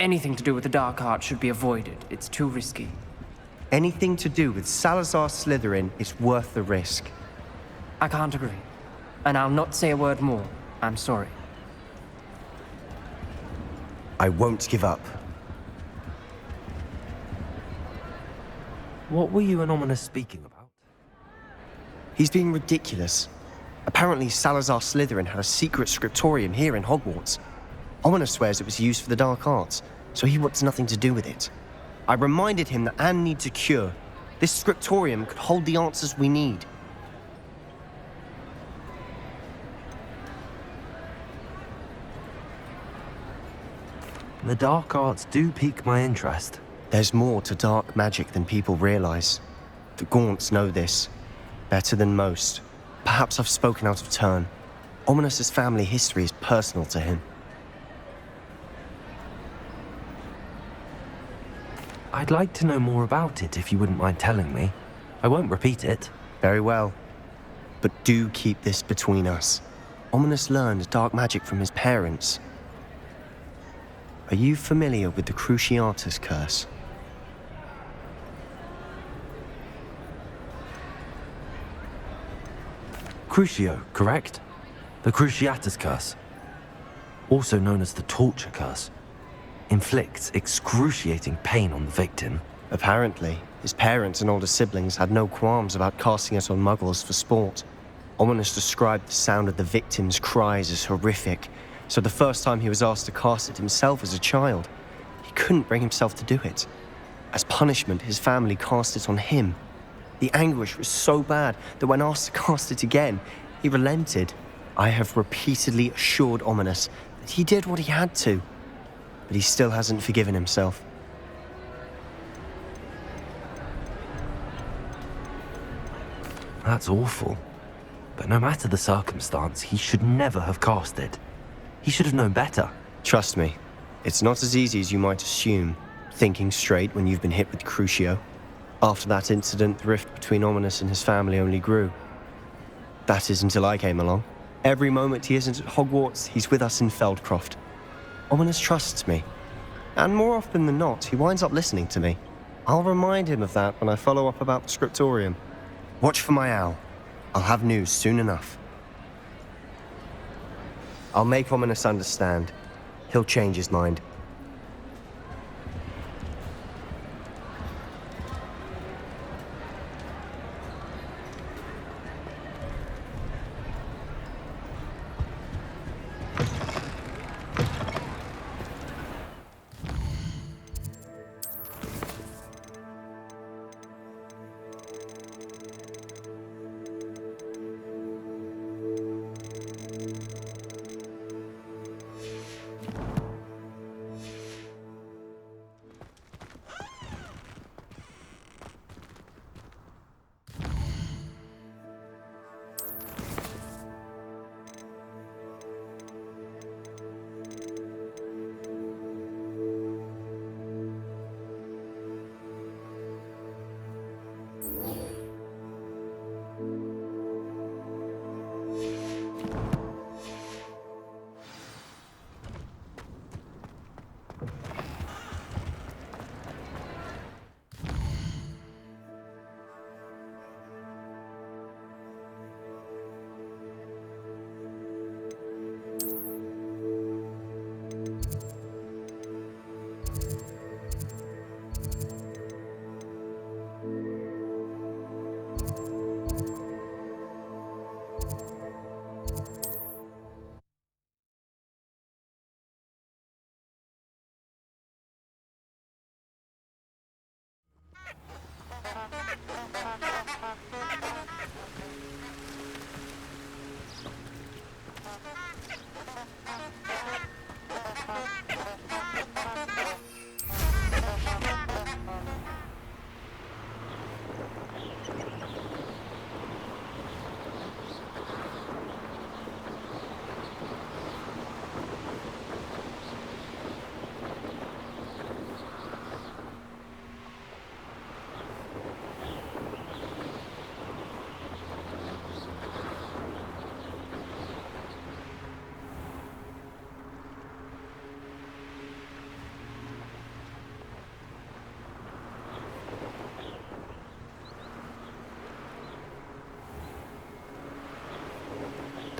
Anything to do with the dark art should be avoided. It's too risky. Anything to do with Salazar Slytherin is worth the risk. I can't agree. And I'll not say a word more. I'm sorry. I won't give up. What were you and Ominous speaking about? He's being ridiculous. Apparently Salazar Slytherin had a secret scriptorium here in Hogwarts. Ominous swears it was used for the dark arts, so he wants nothing to do with it. I reminded him that Anne needs a cure. This scriptorium could hold the answers we need. The dark arts do pique my interest. There's more to dark magic than people realize. The Gaunts know this. Better than most. Perhaps I've spoken out of turn. Ominous's family history is personal to him. I'd like to know more about it if you wouldn't mind telling me. I won't repeat it. Very well. But do keep this between us. Ominous learned dark magic from his parents. Are you familiar with the Cruciatus curse? Crucio, correct? The Cruciatus curse. Also known as the torture curse. Inflicts excruciating pain on the victim. Apparently, his parents and older siblings had no qualms about casting it on muggles for sport. Ominous described the sound of the victim's cries as horrific, so the first time he was asked to cast it himself as a child, he couldn't bring himself to do it. As punishment, his family cast it on him. The anguish was so bad that when asked to cast it again, he relented. I have repeatedly assured Ominous that he did what he had to, but he still hasn't forgiven himself. That's awful. But no matter the circumstance, he should never have cast it. He should have known better. Trust me, it's not as easy as you might assume, thinking straight when you've been hit with Crucio. After that incident, the rift between Ominous and his family only grew. That is until I came along. Every moment he isn't at Hogwarts, he's with us in Feldcroft. Ominous trusts me. And more often than not, he winds up listening to me. I'll remind him of that when I follow up about the scriptorium. Watch for my owl. I'll have news soon enough. I'll make Ominous understand. He'll change his mind.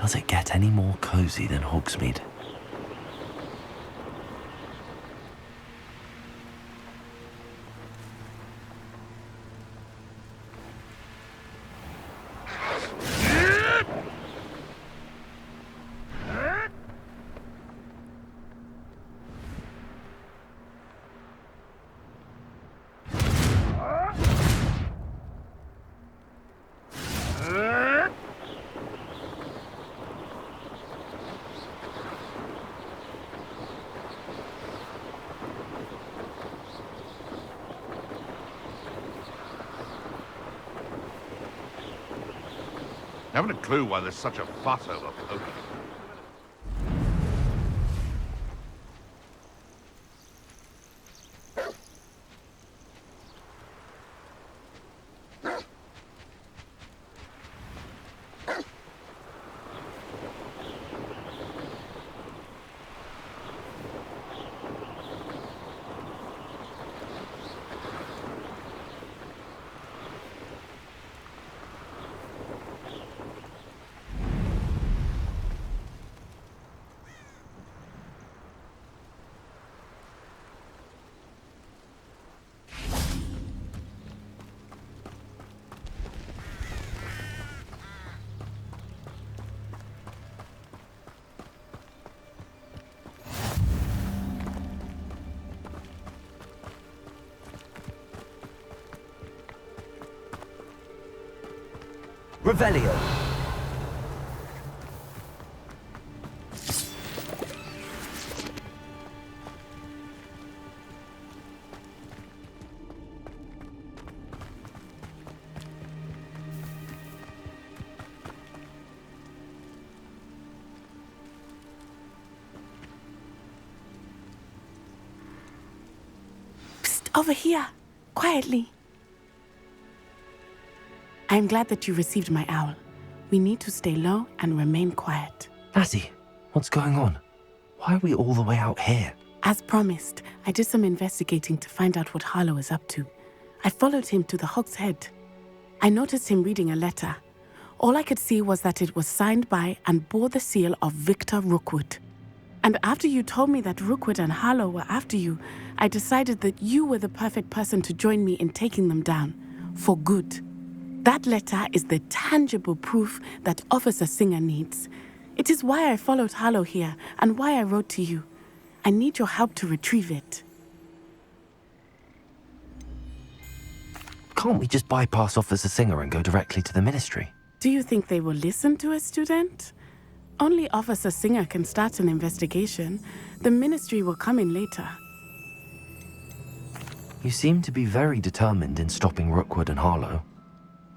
Does it get any more cozy than Hogsmeade? Haven't a clue why there's such a fuss over poker. Revelio. Psst, over here, quietly. I'm glad that you received my owl. We need to stay low and remain quiet. Natty, what's going on? Why are we all the way out here? As promised, I did some investigating to find out what Harlow is up to. I followed him to the Hog's Head. I noticed him reading a letter. All I could see was that it was signed by and bore the seal of Victor Rookwood. And after you told me that Rookwood and Harlow were after you, I decided that you were the perfect person to join me in taking them down. For good. That letter is the tangible proof that Officer Singer needs. It is why I followed Harlow here and why I wrote to you. I need your help to retrieve it. Can't we just bypass Officer Singer and go directly to the Ministry? Do you think they will listen to a student? Only Officer Singer can start an investigation. The Ministry will come in later. You seem to be very determined in stopping Rookwood and Harlow.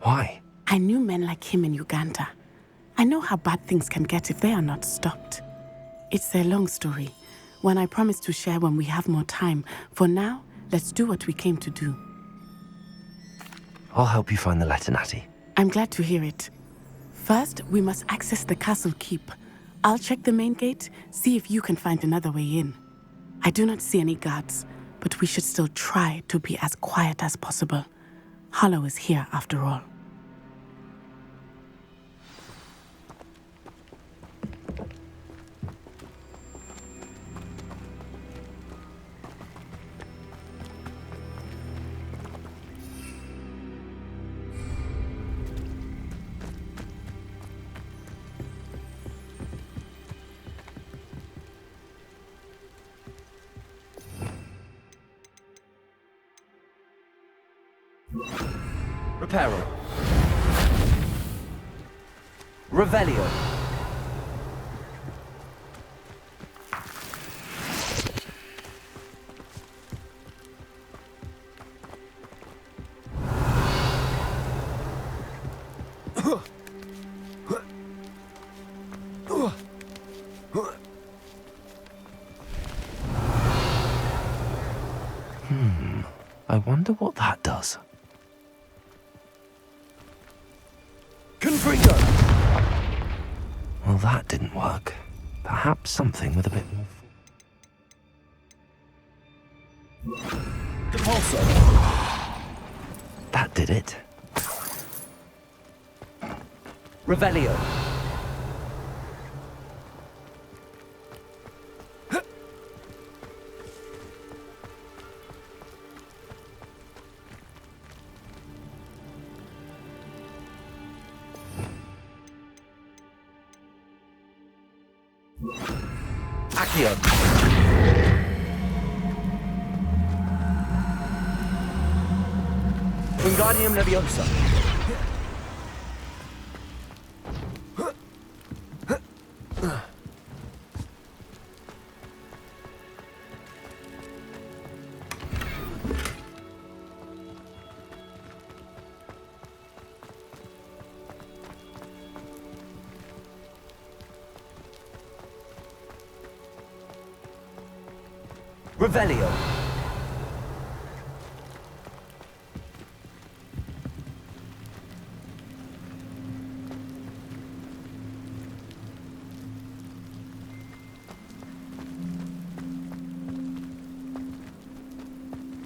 Why? I knew men like him in Uganda. I know how bad things can get if they are not stopped. It's a long story, one I promise to share when we have more time. For now, let's do what we came to do. I'll help you find the letter, Natty. I'm glad to hear it. First, we must access the castle keep. I'll check the main gate, see if you can find another way in. I do not see any guards, but we should still try to be as quiet as possible. Harlow is here after all. Reparo. Revelio. I wonder what that does. Confringo! Well, that didn't work. Perhaps something with a bit more... Depulso! That did it. Revelio. Accio. Wingardium Leviosa. Revelio.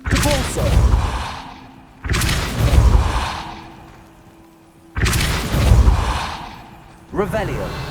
Cabolso. Revelio.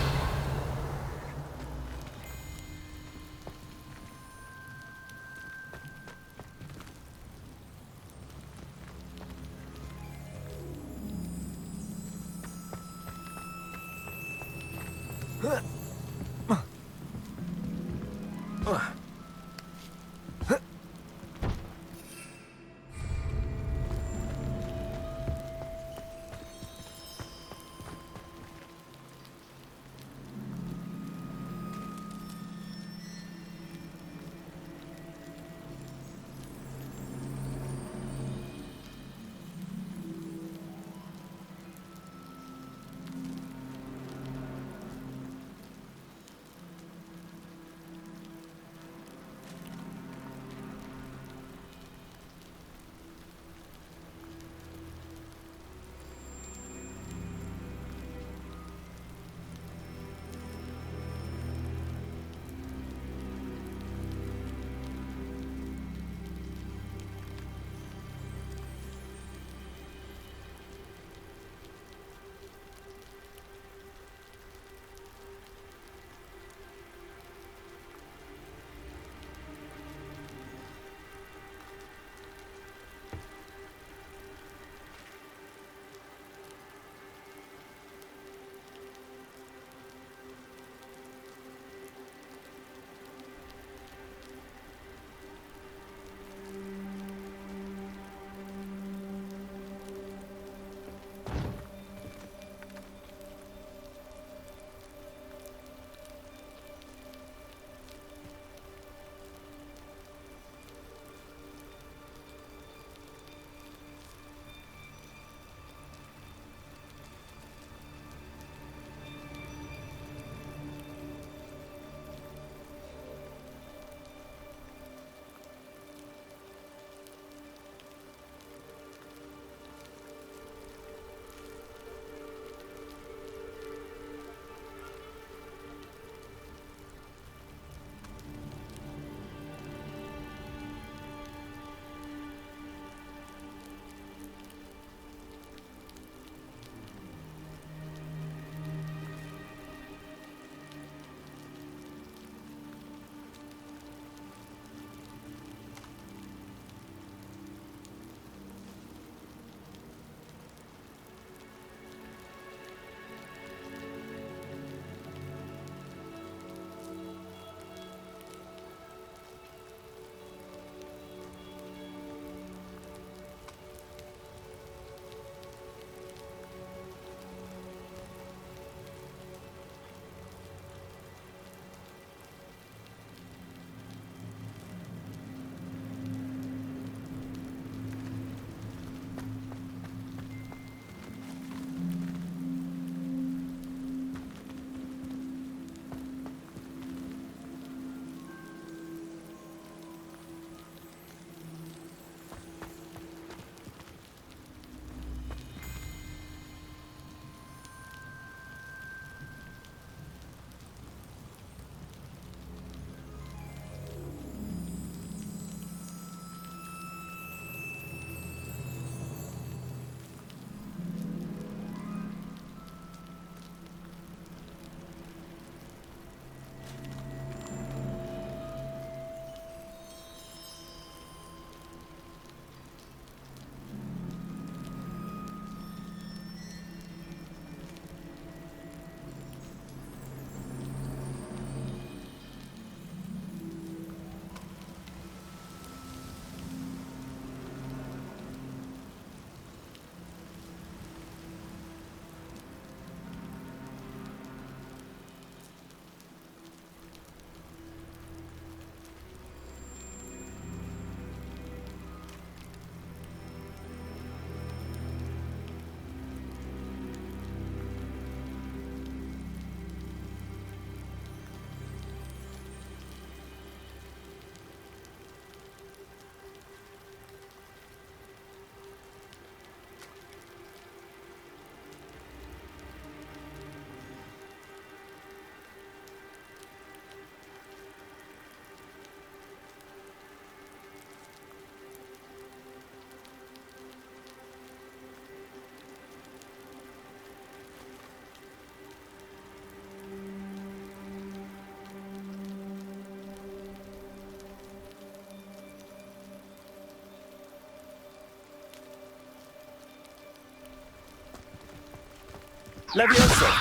Leviosa!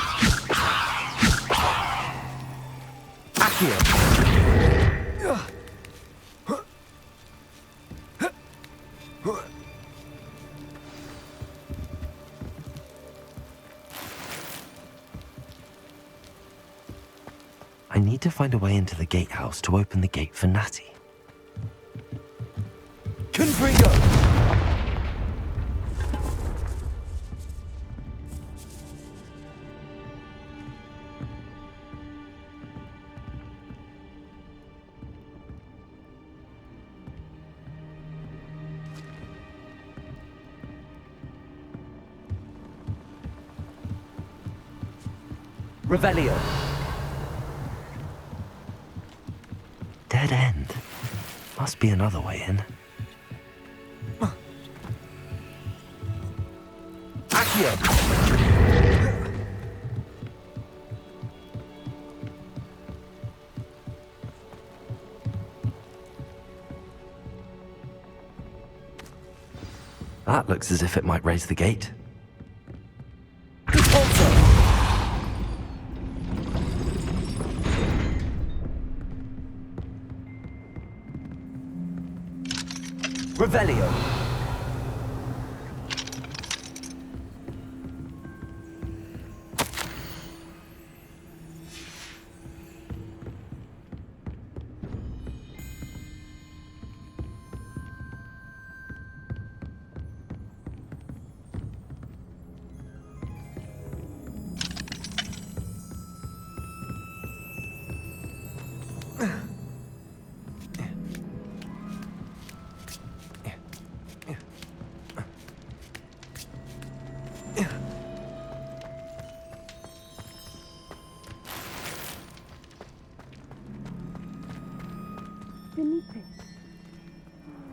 Accio! I need to find a way into the gatehouse to open the gate for Natty. Confringo! Revelio. Dead end. Must be another way in. Accio! That looks as if it might raise the gate. Revelio. Felipe.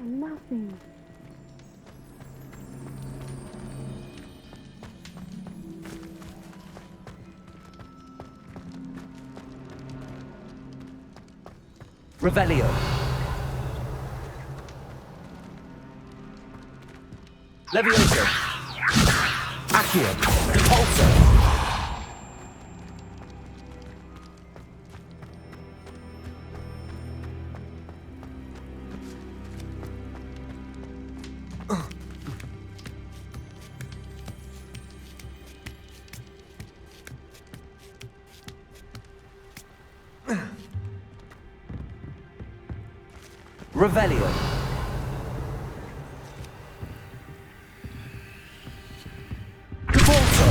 Nothing. Revelio. Levioso. Accio. Repulso. Revelio. Repulso.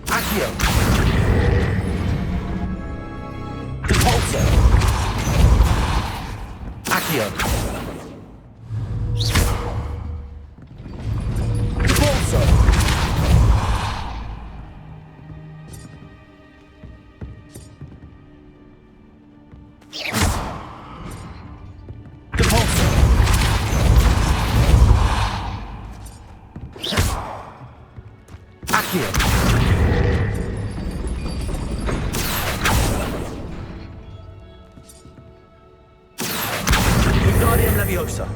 Accio. Repulso. Accio. Repulso. Repulso. Accio. Wingardium Leviosa.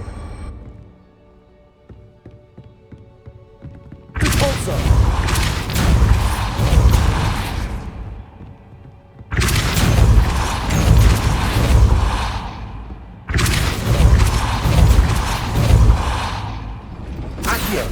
Repulso. Accio.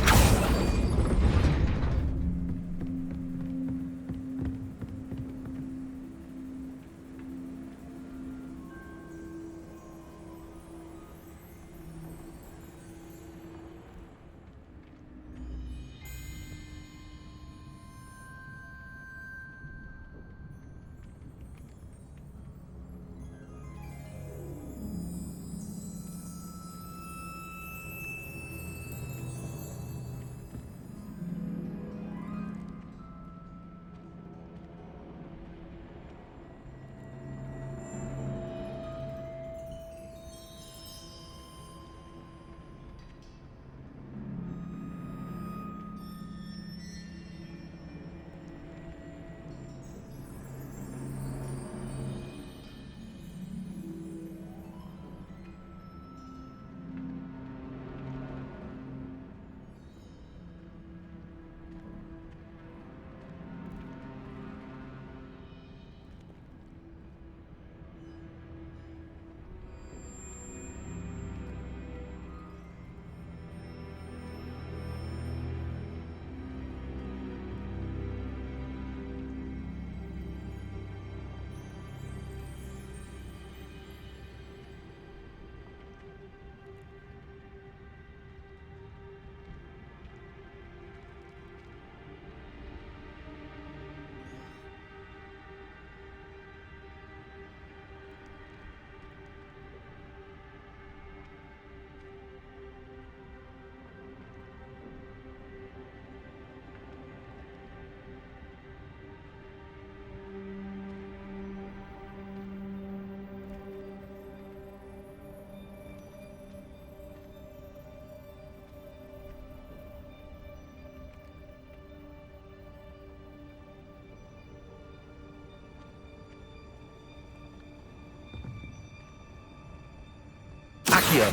Accio!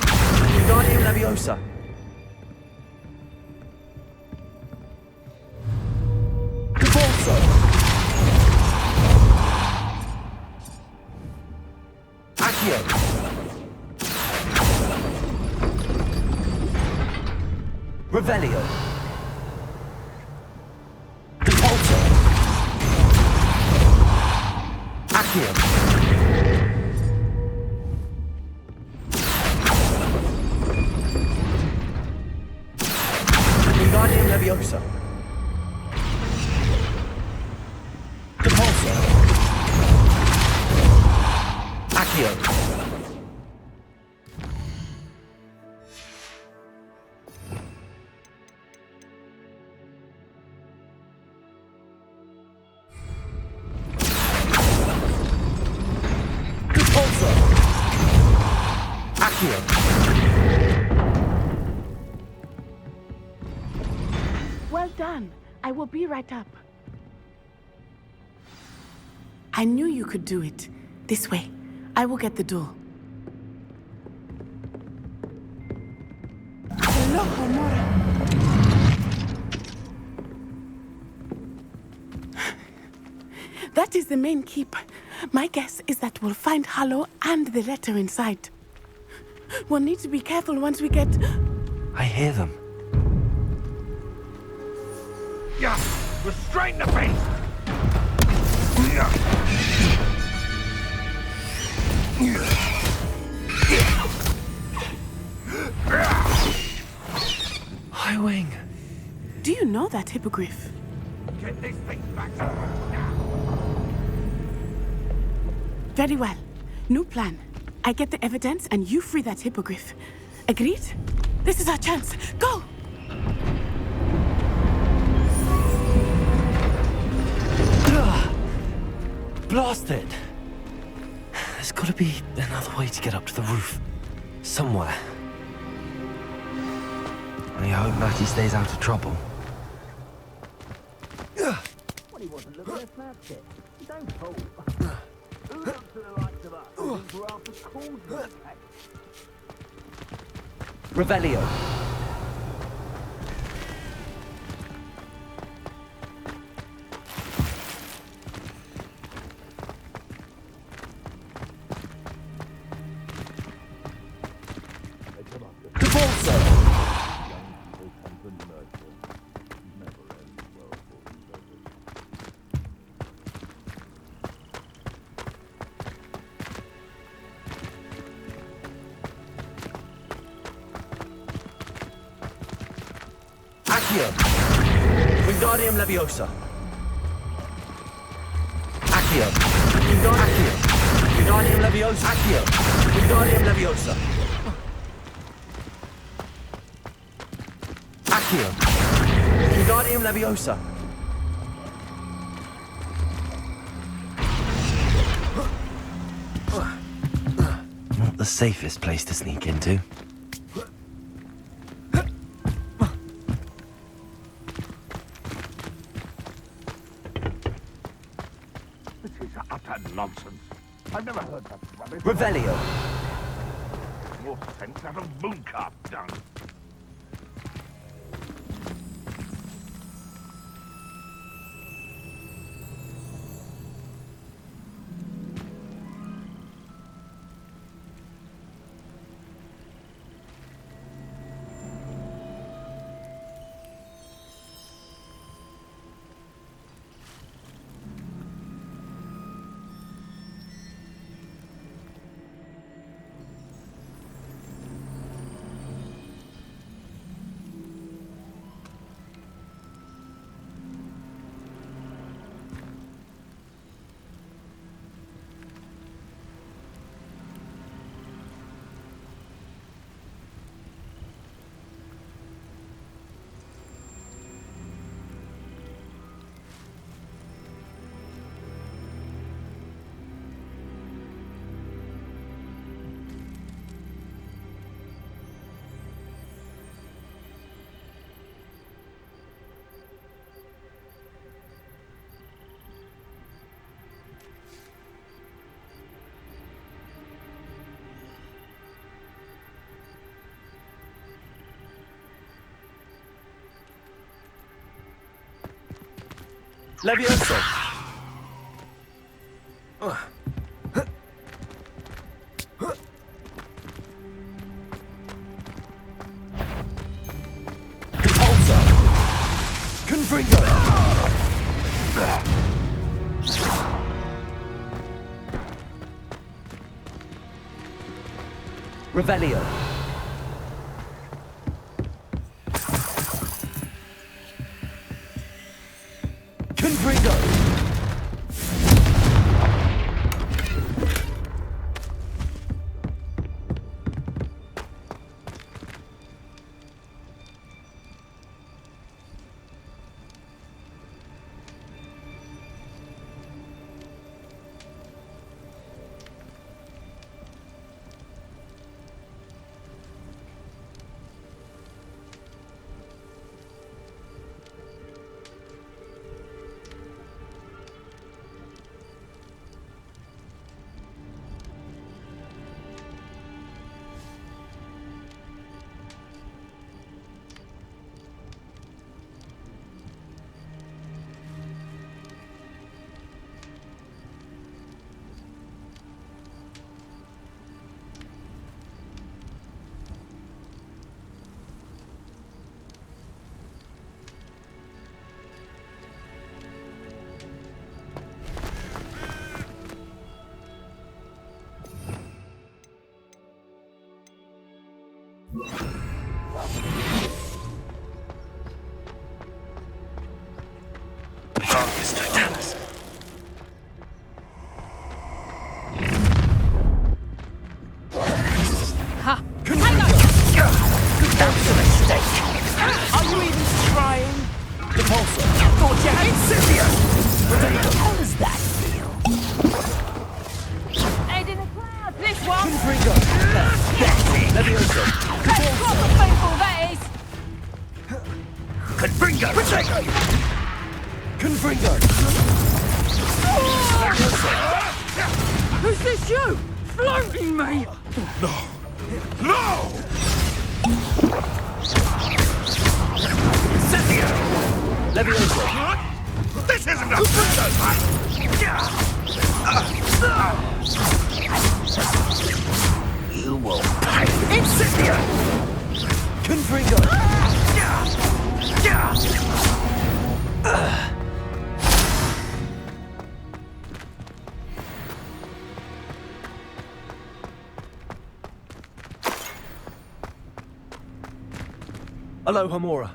Wingardium Leviosa! Caforzo! Accio! Revelio! Caforzo! Accio! Wingardium Leviosa. Caforzo. Accio. Caforzo. Accio. Well done. I will be right up. I knew you could do it. This way. I will get the door. Hello, Homora. That is the main keep. My guess is that we'll find Harlow and the letter inside. We'll need to be careful once we get... I hear them. Yeah, restrain the beast! High Wing. Do you know that hippogriff? Get this thing back to us now! Very well. New plan. I get the evidence and you free that hippogriff. Agreed? This is our chance. Go! Blasted! There's gotta be another way to get up to the roof. Somewhere. I hope Matty stays out of trouble. Well, he wasn't looking at Snapchat. Don't fool. Who looks to the likes of us who think we're after cauldron attack? Revelio. Caforzo. Accio. Wingardium Leviosa. Accio. Wingardium Leviosa. Accio. Wingardium Leviosa. Accio. Wingardium Leviosa. Not the safest place to sneak into. This is utter nonsense. I've never heard that rubbish. Revelio. More sense out of mooncalf dung. Levioso! Repulsor! Confringo! Revelio! Confringo! That's a mistake. Are you even trying? Repulsor! Thought you had Incendious! How does that feel? Head in the clouds, this one! Confringo! Levioso! That's proper painful, that is! Confringo! Confringo! Who's this you? Floating me! No! Levioso! This isn't a princess fight! You will pay. Incendio! Confringo! Aloha Mora.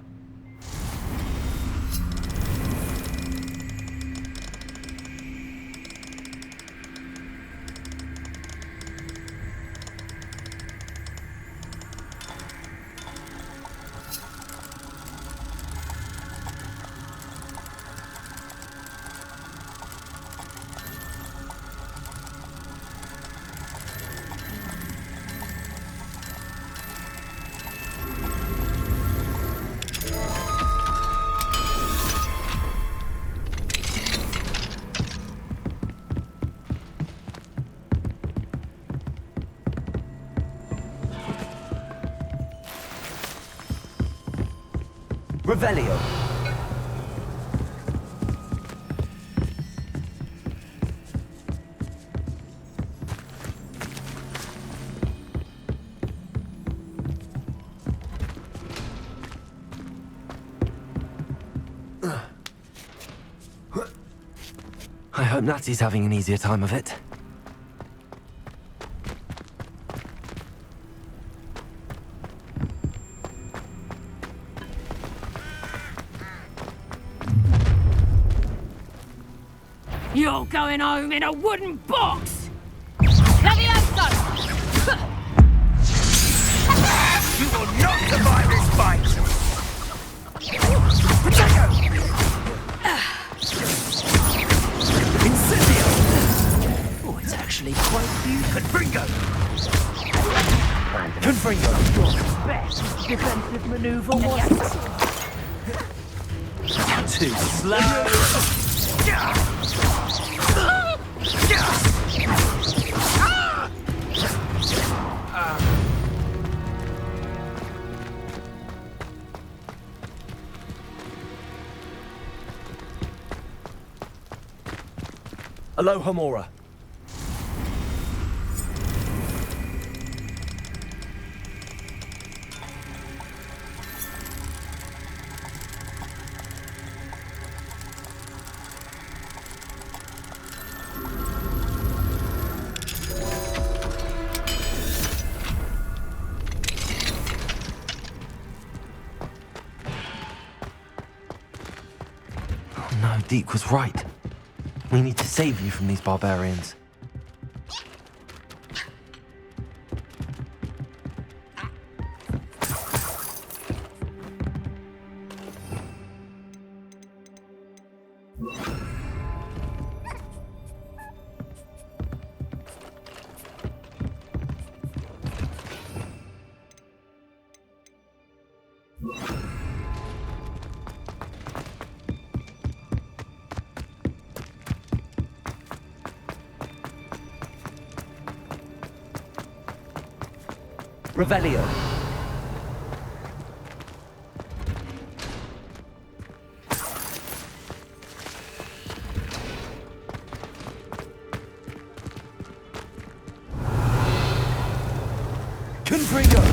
Revelio. I hope Natty's having an easier time of it. You're going home in a wooden box! Levioso! You will not survive this fight! Potato! Incendio! Oh, it's actually quite beautiful. Confringo! Your best defensive maneuver was too slow! Aloha, Mora. Oh no, Deke was right. We need to save you from these barbarians. Revelio. Confringo.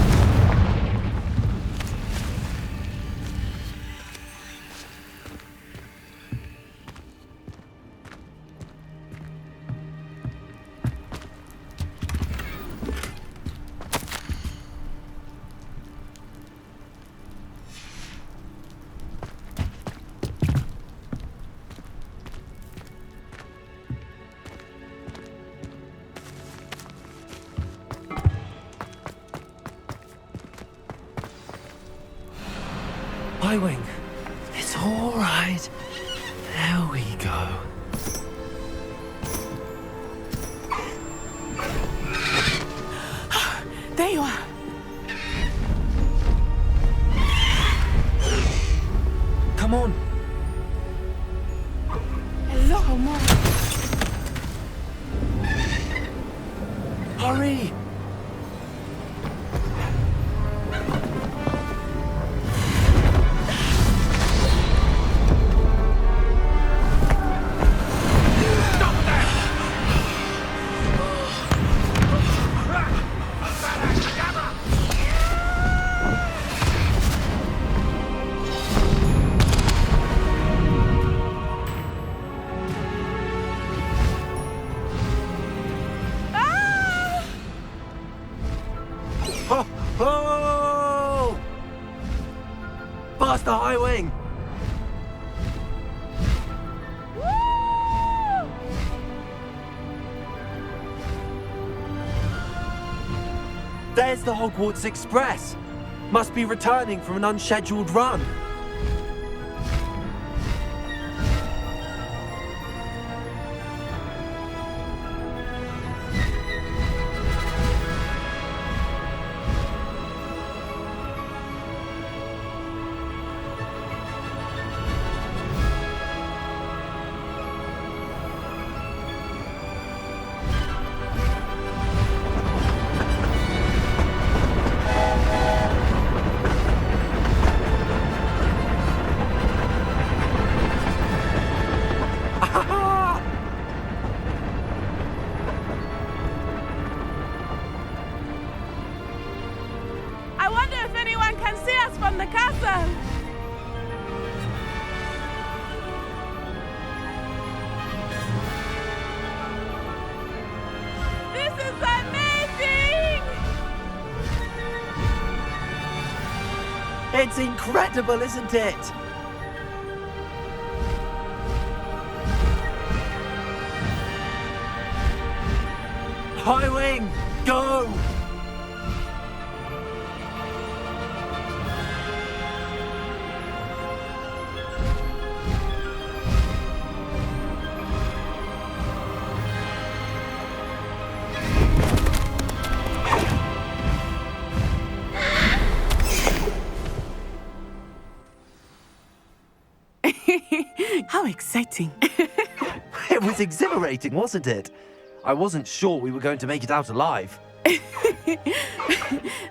Highwing. It's all right. There we go. There you are. Come on. Hello, Mora. Hurry. Oh! Past the high wing! There's the Hogwarts Express! Must be returning from an unscheduled run. I wonder if anyone can see us from the castle. This is amazing! It's incredible, isn't it? High wing, go! How exciting. It was exhilarating, wasn't it? I wasn't sure we were going to make it out alive.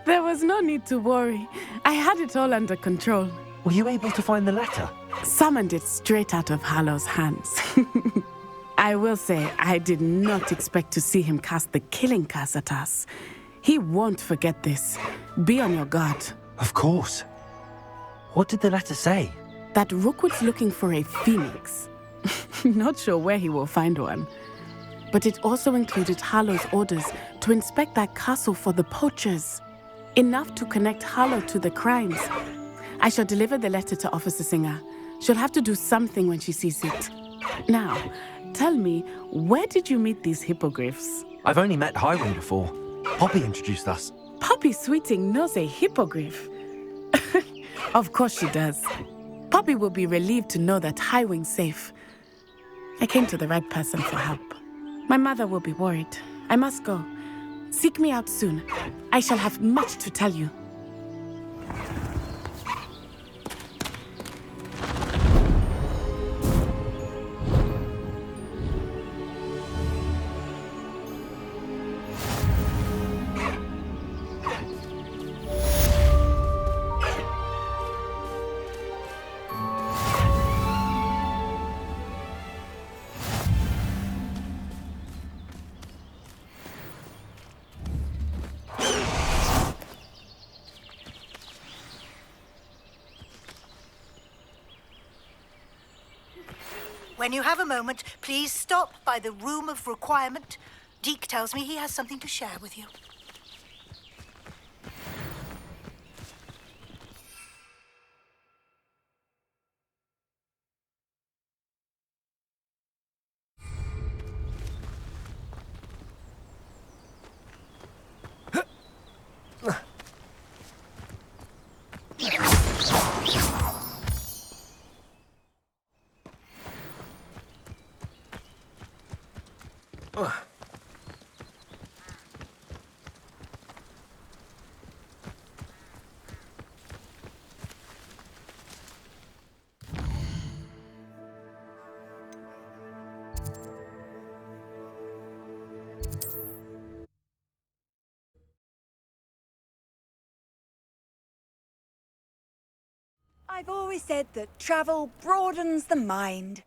There was no need to worry. I had it all under control. Were you able to find the letter? Summoned it straight out of Hallow's hands. I will say, I did not expect to see him cast the killing curse at us. He won't forget this. Be on your guard. Of course. What did the letter say? That Rookwood's looking for a phoenix. Not sure where he will find one. But it also included Harlow's orders to inspect that castle for the poachers. Enough to connect Harlow to the crimes. I shall deliver the letter to Officer Singer. She'll have to do something when she sees it. Now, tell me, where did you meet these hippogriffs? I've only met Highwing before. Poppy introduced us. Poppy Sweeting knows a hippogriff. Of course she does. Poppy will be relieved to know that Highwing's safe. I came to the right person for help. My mother will be worried. I must go. Seek me out soon. I shall have much to tell you. When you have a moment, please stop by the Room of Requirement. Deke tells me he has something to share with you. I've always said that travel broadens the mind.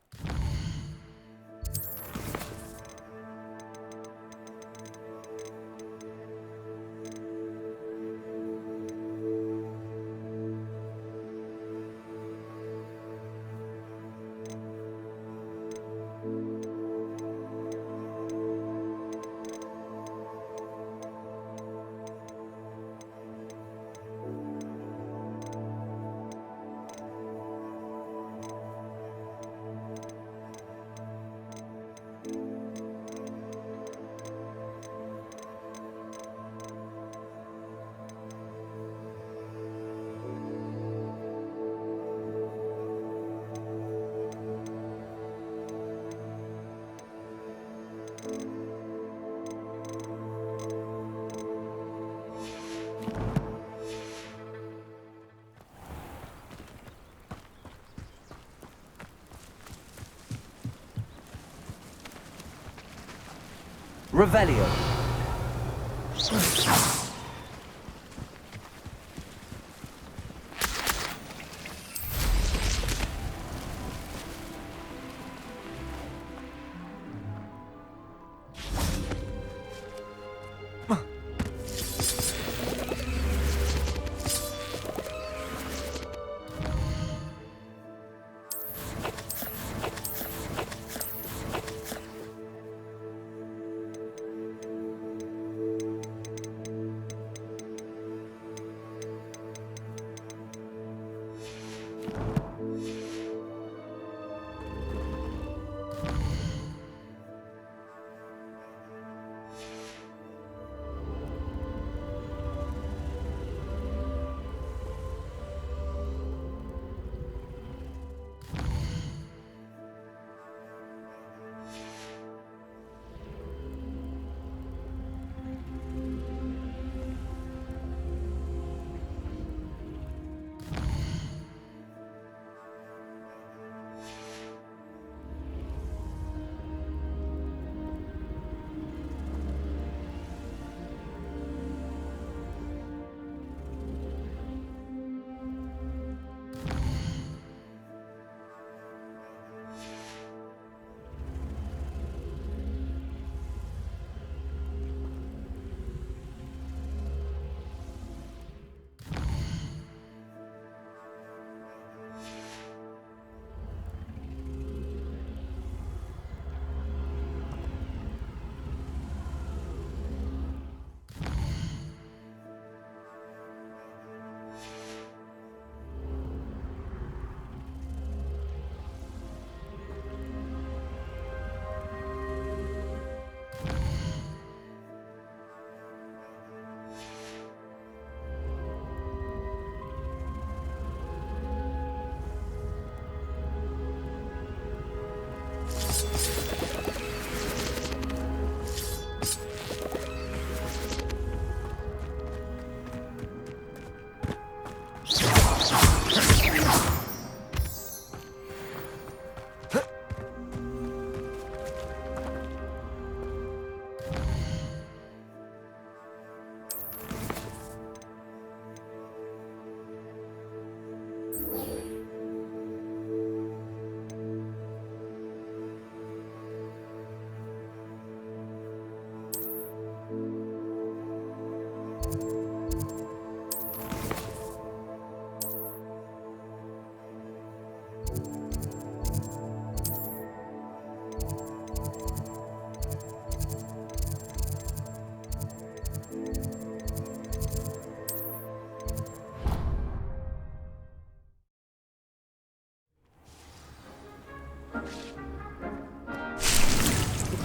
Revelio.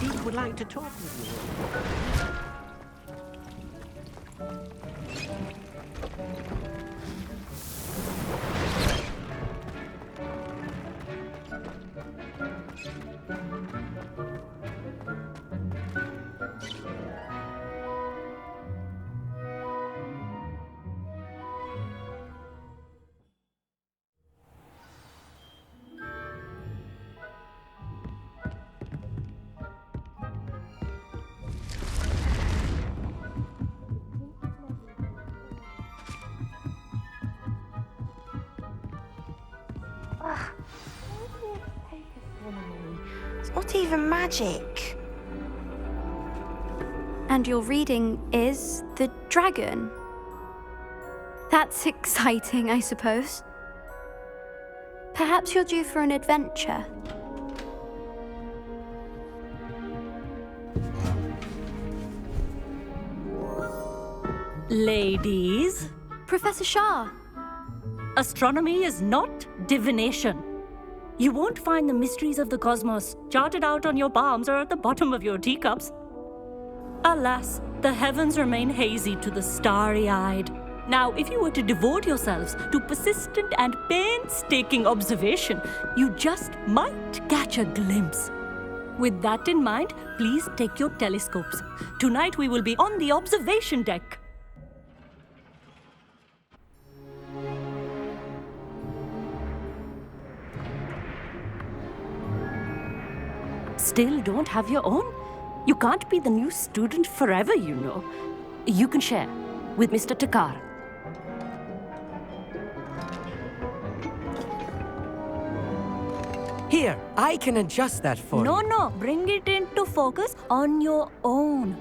Deek would like to talk with you. It's not even magic. And your reading is the dragon. That's exciting, I suppose. Perhaps you're due for an adventure. Ladies, Professor Shah. astronomy is not divination. You won't find the mysteries of the cosmos charted out on your palms or at the bottom of your teacups. Alas, the heavens remain hazy to the starry-eyed. Now, if you were to devote yourselves to persistent and painstaking observation, you just might catch a glimpse. With that in mind, please take your telescopes. Tonight we will be on the observation deck. Still don't have your own? You can't be the new student forever, you know. You can share with Mr. Takar. Here, I can adjust that for you. No, bring it into focus on your own.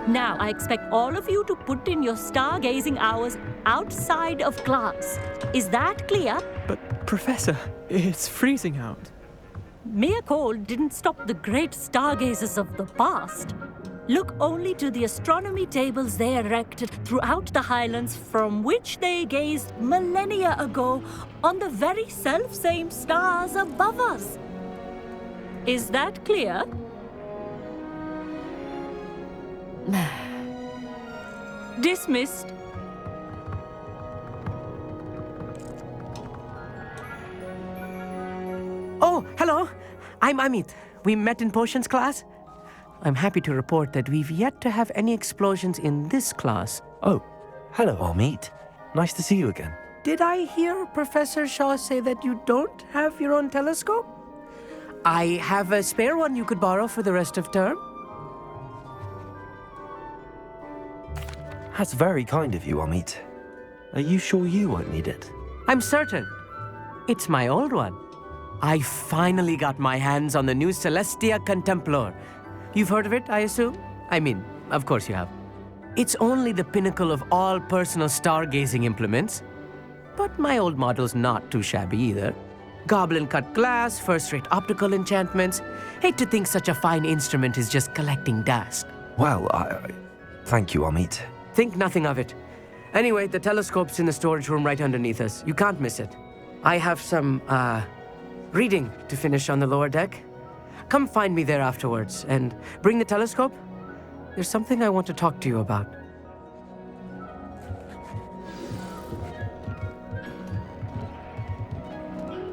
Now, I expect all of you to put in your stargazing hours outside of class. Is that clear? But, Professor, it's freezing out. Mere cold didn't stop the great stargazers of the past. Look only to the astronomy tables they erected throughout the highlands from which they gazed millennia ago on the very self-same stars above us. Is that clear? Dismissed. Oh, hello. I'm Amit. We met in potions class. I'm happy to report that we've yet to have any explosions in this class. Oh, hello, Amit. Nice to see you again. Did I hear Professor Shaw say that you don't have your own telescope? I have a spare one you could borrow for the rest of term. That's very kind of you, Amit. Are you sure you won't need it? I'm certain. It's my old one. I finally got my hands on the new Celestia Contemplar. You've heard of it, I assume? I mean, of course you have. It's only the pinnacle of all personal stargazing implements. But my old model's not too shabby either. Goblin-cut glass, first-rate optical enchantments. Hate to think such a fine instrument is just collecting dust. Well, thank you, Amit. Think nothing of it. Anyway, the telescope's in the storage room right underneath us. You can't miss it. I have some, reading to finish on the lower deck. Come find me there afterwards, and bring the telescope. There's something I want to talk to you about.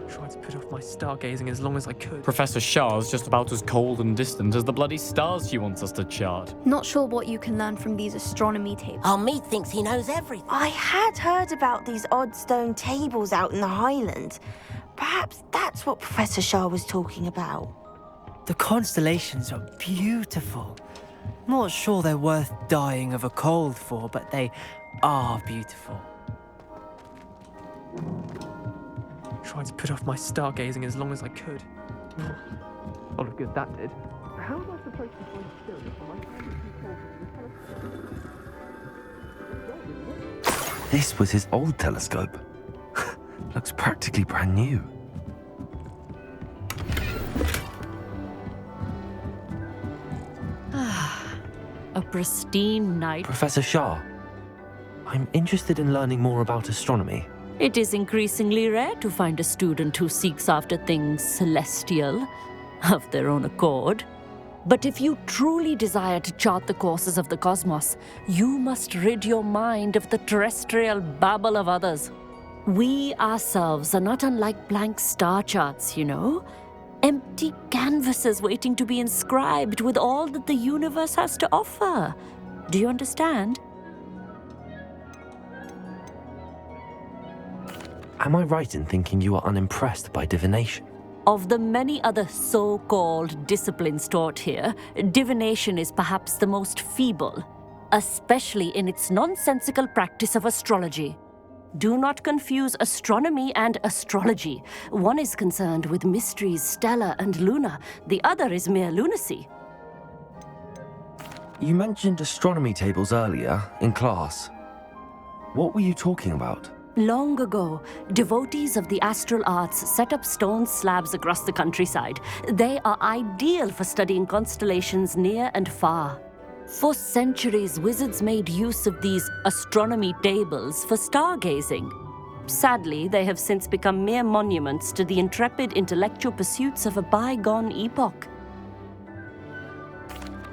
Tried to put off my stargazing as long as I could. Professor Shah's just about as cold and distant as the bloody stars she wants us to chart. Not sure what you can learn from these astronomy tables. Amit thinks he knows everything. I had heard about these odd stone tables out in the Highlands. Perhaps that's what Professor Shah was talking about. The constellations are beautiful. Not sure they're worth dying of a cold for, but they are beautiful. Tried to put off my stargazing as long as I could. A lot of good that did. How am I supposed to find still if my hand is too cold for the telescope? This was his old telescope. Looks practically brand new. A pristine night. Professor Shah, I'm interested in learning more about astronomy. It is increasingly rare to find a student who seeks after things celestial, of their own accord. But if you truly desire to chart the courses of the cosmos, you must rid your mind of the terrestrial babble of others. We ourselves are not unlike blank star charts, you know? Empty canvases waiting to be inscribed with all that the universe has to offer. Do you understand? Am I right in thinking you are unimpressed by divination? Of the many other so-called disciplines taught here, divination is perhaps the most feeble, especially in its nonsensical practice of astrology. Do not confuse astronomy and astrology. One is concerned with mysteries stellar and lunar, the other is mere lunacy. You mentioned astronomy tables earlier, in class. What were you talking about? Long ago, devotees of the astral arts set up stone slabs across the countryside. They are ideal for studying constellations near and far. For centuries, wizards made use of these astronomy tables for stargazing. Sadly, they have since become mere monuments to the intrepid intellectual pursuits of a bygone epoch.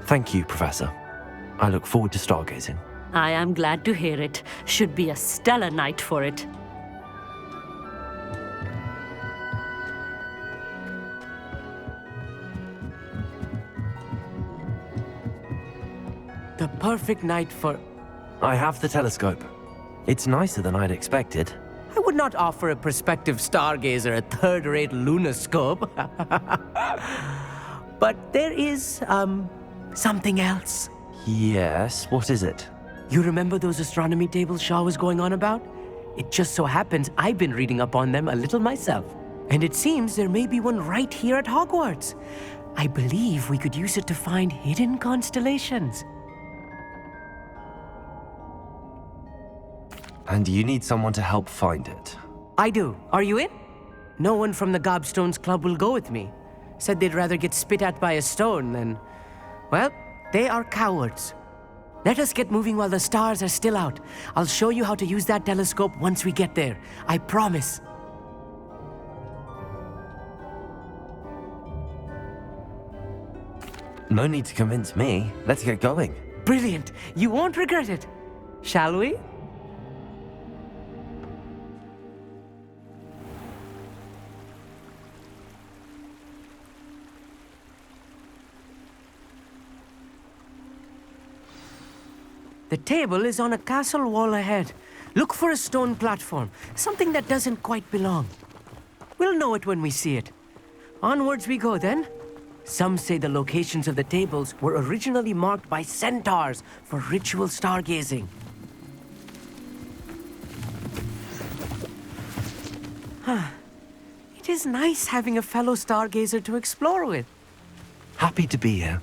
Thank you, Professor. I look forward to stargazing. I am glad to hear it. Should be a stellar night for it. The perfect night for... I have the telescope. It's nicer than I'd expected. I would not offer a prospective stargazer a third-rate lunoscope. But there is, something else. Yes, what is it? You remember those astronomy tables Shaw was going on about? It just so happens I've been reading up on them a little myself. And it seems there may be one right here at Hogwarts. I believe we could use it to find hidden constellations. And you need someone to help find it. I do. Are you in? No one from the Gobstones Club will go with me. Said they'd rather get spit at by a stone than... Well, they are cowards. Let us get moving while the stars are still out. I'll show you how to use that telescope once we get there. I promise. No need to convince me. Let's get going. Brilliant. You won't regret it. Shall we? The table is on a castle wall ahead. Look for a stone platform, something that doesn't quite belong. We'll know it when we see it. Onwards we go then. Some say the locations of the tables were originally marked by centaurs for ritual stargazing. It is nice having a fellow stargazer to explore with. Happy to be here.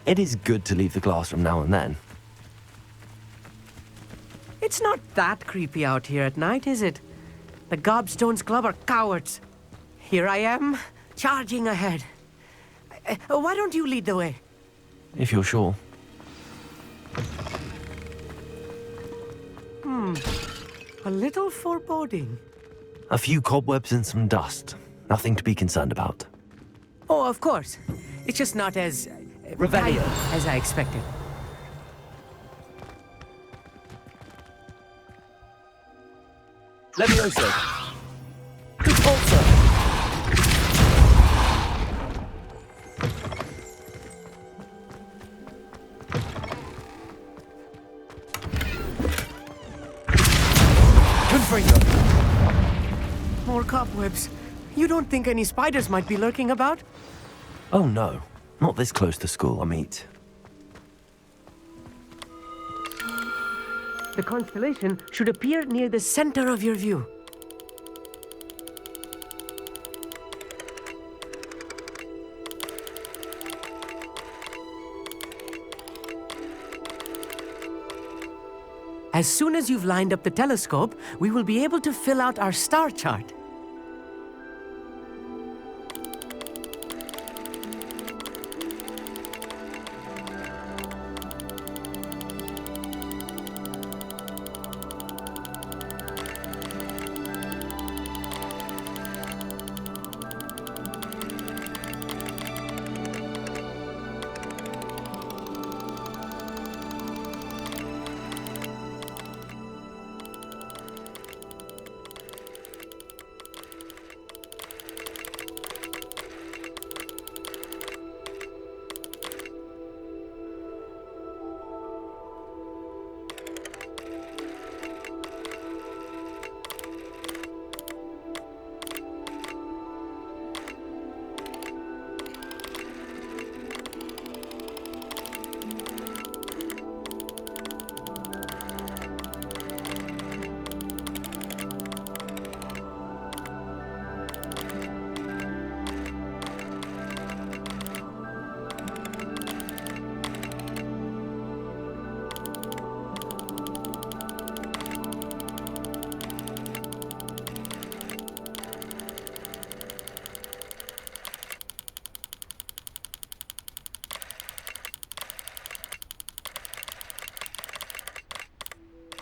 It is good to leave the classroom now and then. It's not that creepy out here at night, is it? The Gobstones Club are cowards. Here I am, charging ahead. Why don't you lead the way? If you're sure. A little foreboding. A few cobwebs and some dust. Nothing to be concerned about. Oh, of course. It's just not as... Revelio. as I expected. Levioso. Repulsor. More cobwebs. You don't think any spiders might be lurking about? Oh no, not this close to school, I mean. The constellation should appear near the center of your view. As soon as you've lined up the telescope, we will be able to fill out our star chart.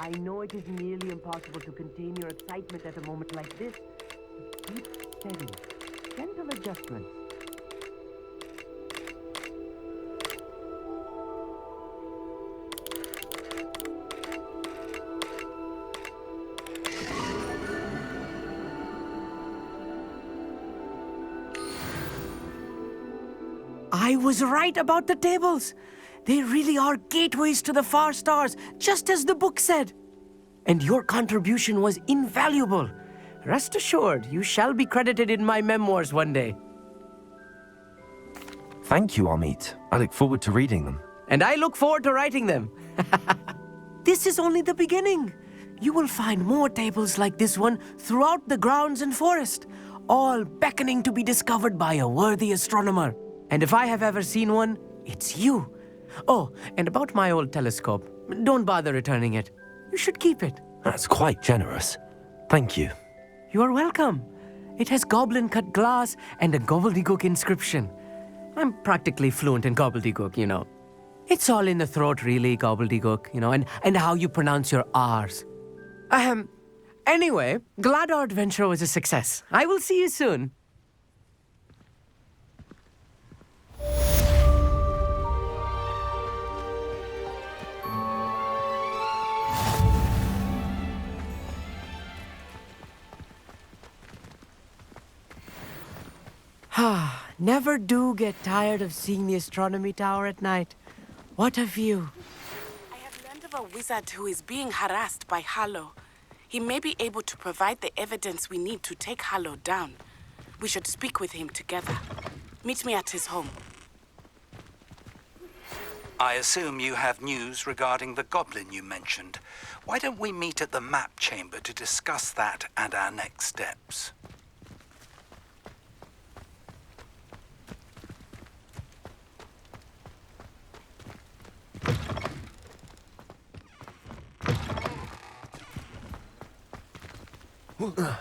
I know it is nearly impossible to contain your excitement at a moment like this. But keep steady. Gentle adjustments. I was right about the tables. They really are gateways to the far stars, just as the book said. And your contribution was invaluable. Rest assured, you shall be credited in my memoirs one day. Thank you, Amit. I look forward to reading them. And I look forward to writing them. This is only the beginning. You will find more tables like this one throughout the grounds and forest, all beckoning to be discovered by a worthy astronomer. And if I have ever seen one, it's you. Oh, and about my old telescope, don't bother returning it. You should keep it. That's quite generous. Thank you. You are welcome. It has goblin-cut glass and a gobbledygook inscription. I'm practically fluent in gobbledygook, you know. It's all in the throat, really, gobbledygook, you know, and how you pronounce your R's. Anyway, glad our adventure was a success. I will see you soon. Never do get tired of seeing the astronomy tower at night. What a view. I have learned of a wizard who is being harassed by Harlow. He may be able to provide the evidence we need to take Harlow down. We should speak with him together. Meet me at his home. I assume you have news regarding the goblin you mentioned. Why don't we meet at the map chamber to discuss that and our next steps? Ugh.